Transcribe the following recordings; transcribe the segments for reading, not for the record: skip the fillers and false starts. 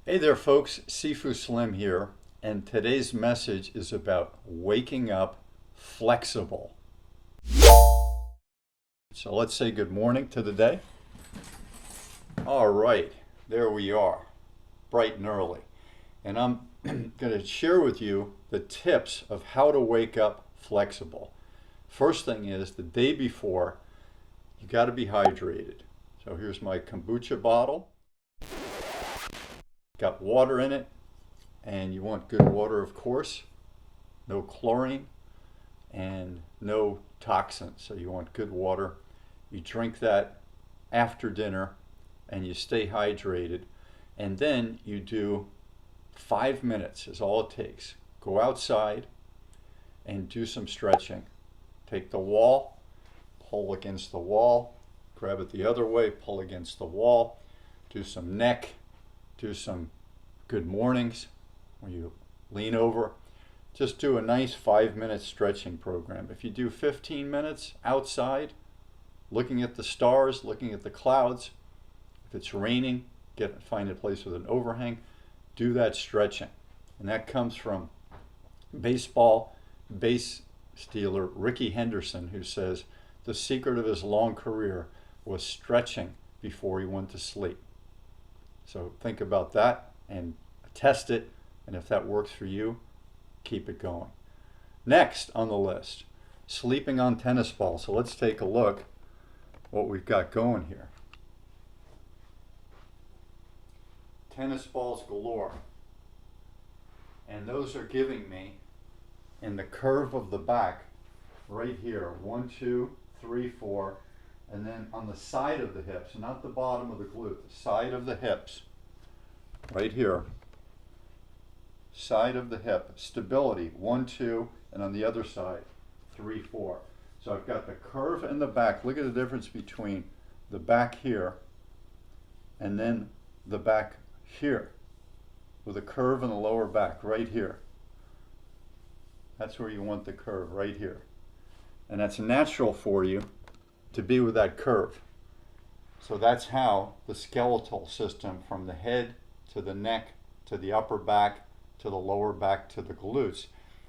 Hey there folks, Sifu Slim here, and today's message is about waking up flexible. So let's say good morning to the day. All right, there we are, bright and early. And I'm going to share with you the tips of how to wake up flexible. First thing is, the day before, you got to be hydrated. So here's my kombucha bottle. Got water in it, and you want good water, of course. No chlorine and no toxins, so you want good water. You drink that after dinner and you stay hydrated, and then you do 5 minutes is all it takes. Go outside and do some stretching. Take the wall, pull against the wall, grab it the other way, pull against the wall, do some neck, do some good mornings where you lean over. Just do a nice 5-minute stretching program. If you do 15 minutes outside, looking at the stars, looking at the clouds, if it's raining, find a place with an overhang, do that stretching. And that comes from baseball base stealer Ricky Henderson, who says the secret of his long career was stretching before he went to sleep. So think about that and test it, and if that works for you, keep it going. Next on the list, sleeping on tennis balls. So let's take a look what we've got going here. Tennis balls galore, and those are giving me, in the curve of the back right here, 1, 2, 3, 4, and then on the side of the hips, not the bottom of the glute, the side of the hips, right here, side of the hip, stability, 1, 2, and on the other side, 3, 4. So I've got the curve in the back. Look at the difference between the back here and then the back here, with a curve in the lower back, right here. That's where you want the curve, right here. And that's natural for you to be with that curve. So that's how the skeletal system, from the head to the neck to the upper back to the lower back to the glutes,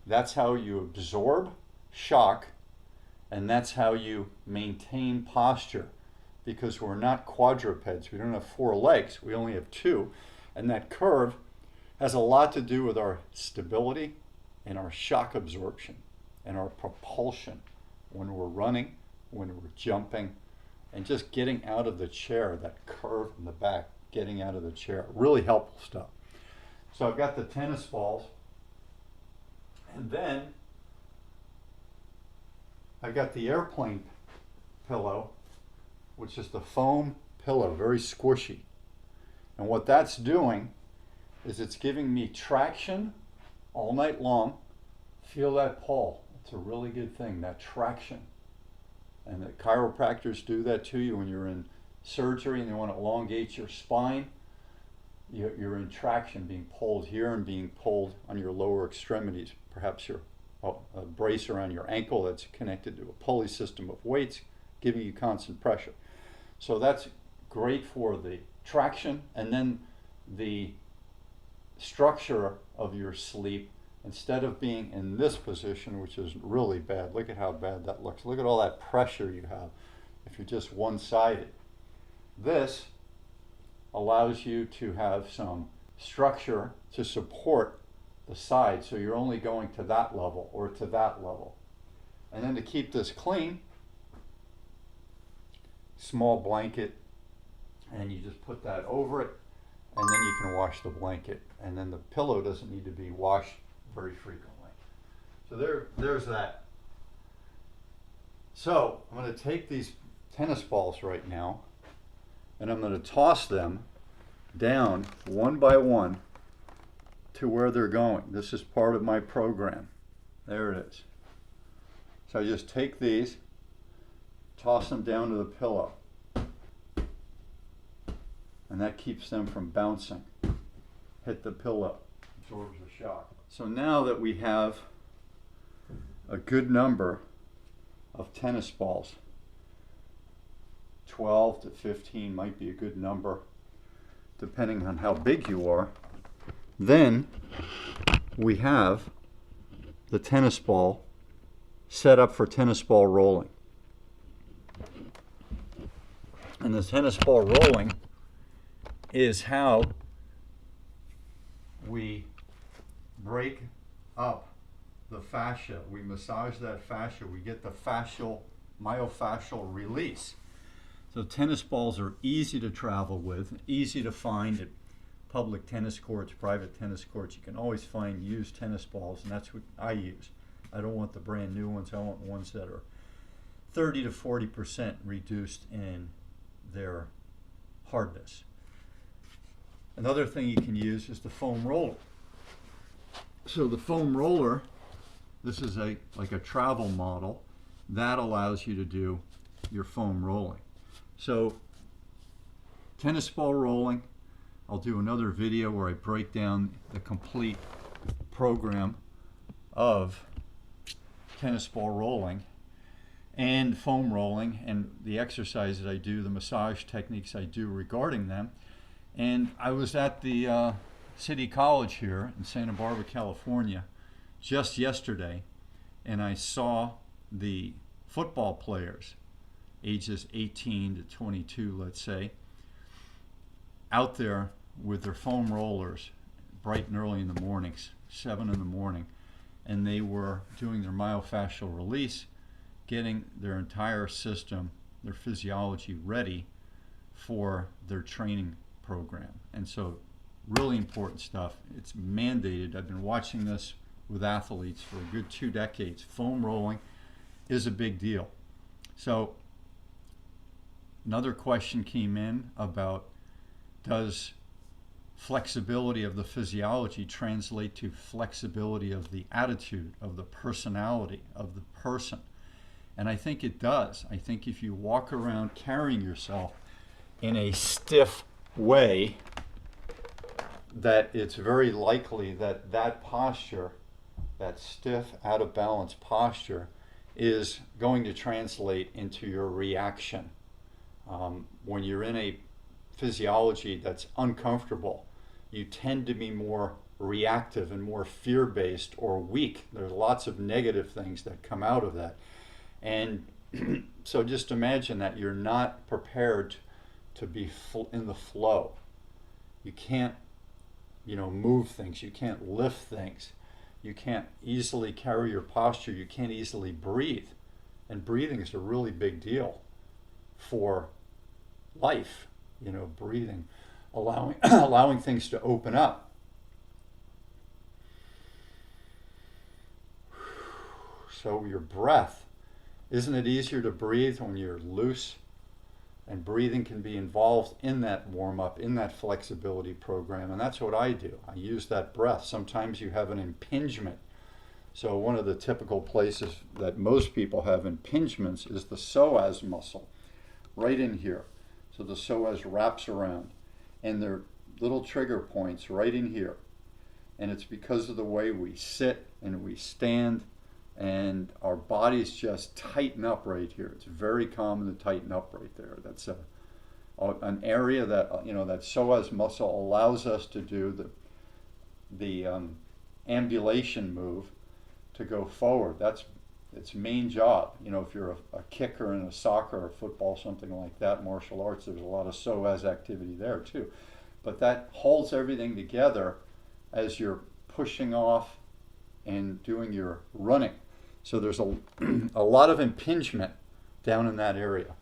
that's how you absorb shock, and that's how you maintain posture, because we're not quadrupeds. We don't have 4 legs, we only have 2, and that curve has a lot to do with our stability and our shock absorption and our propulsion when we're running, when we're jumping, and just getting out of the chair. That curve in the back, getting out of the chair, really helpful stuff. So I've got the tennis balls, and then I've got the airplane pillow, which is the foam pillow, very squishy. And what that's doing is it's giving me traction all night long. Feel that pull. It's a really good thing, that traction. And the chiropractors do that to you when you're in surgery and they want to elongate your spine. You're in traction, being pulled here and being pulled on your lower extremities. Perhaps a brace around your ankle that's connected to a pulley system of weights, giving you constant pressure. So that's great for the traction, and then the structure of your sleep. Instead of being in this position, which is really bad, look at how bad that looks. Look at all that pressure you have if you're just one-sided. This allows you to have some structure to support the side, so you're only going to that level or to that level. And then to keep this clean, small blanket, and you just put that over it, and then you can wash the blanket, and then the pillow doesn't need to be washed very frequently. So there's that. So I'm going to take these tennis balls right now, and I'm going to toss them down one by one to where they're going. This is part of my program. There it is. So I just take these, toss them down to the pillow, and that keeps them from bouncing. Hit the pillow, absorbs the shock. So now that we have a good number of tennis balls, 12 to 15 might be a good number, depending on how big you are. Then we have the tennis ball set up for tennis ball rolling. And the tennis ball rolling is how we break up the fascia. We massage that fascia. We get the myofascial release. So tennis balls are easy to travel with, easy to find at public tennis courts, private tennis courts. You can always find used tennis balls, and that's what I use. I don't want the brand new ones. I want ones that are 30 to 40% reduced in their hardness. Another thing you can use is the foam roller. So the foam roller, this is like a travel model that allows you to do your foam rolling. So tennis ball rolling, I'll do another video where I break down the complete program of tennis ball rolling and foam rolling and the exercises I do, the massage techniques I do regarding them. And I was at the City College here in Santa Barbara, California, just yesterday, and I saw the football players, ages 18 to 22, let's say, out there with their foam rollers bright and early in the mornings, 7 in the morning, and they were doing their myofascial release, getting their entire system, their physiology ready for their training program. And so really important stuff. It's mandated. I've been watching this with athletes for a good 2 decades. Foam rolling is a big deal. So another question came in about, does flexibility of the physiology translate to flexibility of the attitude, of the personality of the person? And I think it does. I think if you walk around carrying yourself in a stiff way, that it's very likely that that posture, that stiff, out of balance posture, is going to translate into your reaction. When you're in a physiology that's uncomfortable, you tend to be more reactive and more fear-based or weak. There's lots of negative things that come out of that. And so just imagine that you're not prepared to be in the flow. You can't, move things. You can't lift things. You can't easily carry your posture. You can't easily breathe. And breathing is a really big deal for life. Breathing, allowing things to open up. So your breath, isn't it easier to breathe when you're loose? And breathing can be involved in that warm-up, in that flexibility program, and that's what I do. I use that breath. Sometimes you have an impingement. So one of the typical places that most people have impingements is the psoas muscle, right in here. So the psoas wraps around, and there are little trigger points right in here. And it's because of the way we sit and we stand, and our bodies just tighten up right here. It's very common to tighten up right there. That's an area that, that psoas muscle allows us to do the ambulation move to go forward. That's its main job. If you're a kicker in a soccer or football, something like that, martial arts, there's a lot of psoas activity there too. But that holds everything together as you're pushing off and doing your running. So there's a lot of impingement down in that area.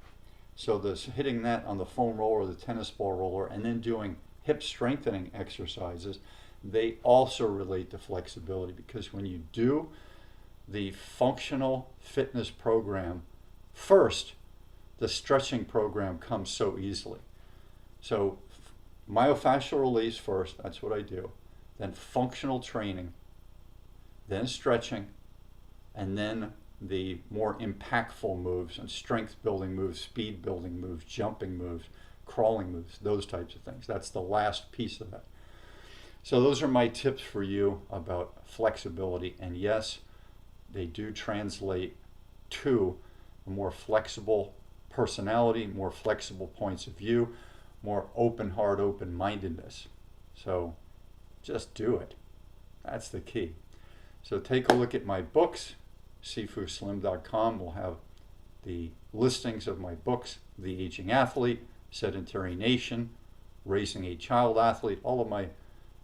So this hitting that on the foam roller, the tennis ball roller, and then doing hip strengthening exercises, they also relate to flexibility, because when you do the functional fitness program first, the stretching program comes so easily. So myofascial release first, that's what I do. Then functional training, then stretching, and then the more impactful moves and strength building moves, speed building moves, jumping moves, crawling moves, those types of things. That's the last piece of that. So those are my tips for you about flexibility. And yes, they do translate to a more flexible personality, more flexible points of view, more open heart, open mindedness. So Just do it. That's the key. So take a look at my books. SifuSlim.com will have the listings of my books, The Aging Athlete, Sedentary Nation, Raising a Child Athlete. All of my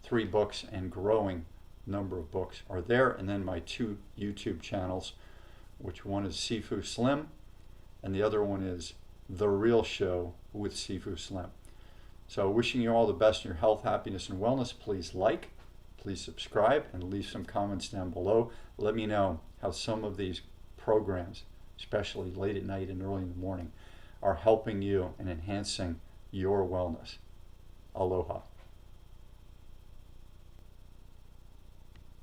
3 books and growing number of books are there. And then my 2 YouTube channels, which one is Sifu Slim and the other one is The Real Show with Sifu Slim. So wishing you all the best in your health, happiness, and wellness. Please like, please subscribe, and leave some comments down below. Let me know how some of these programs, especially late at night and early in the morning, are helping you and enhancing your wellness. Aloha.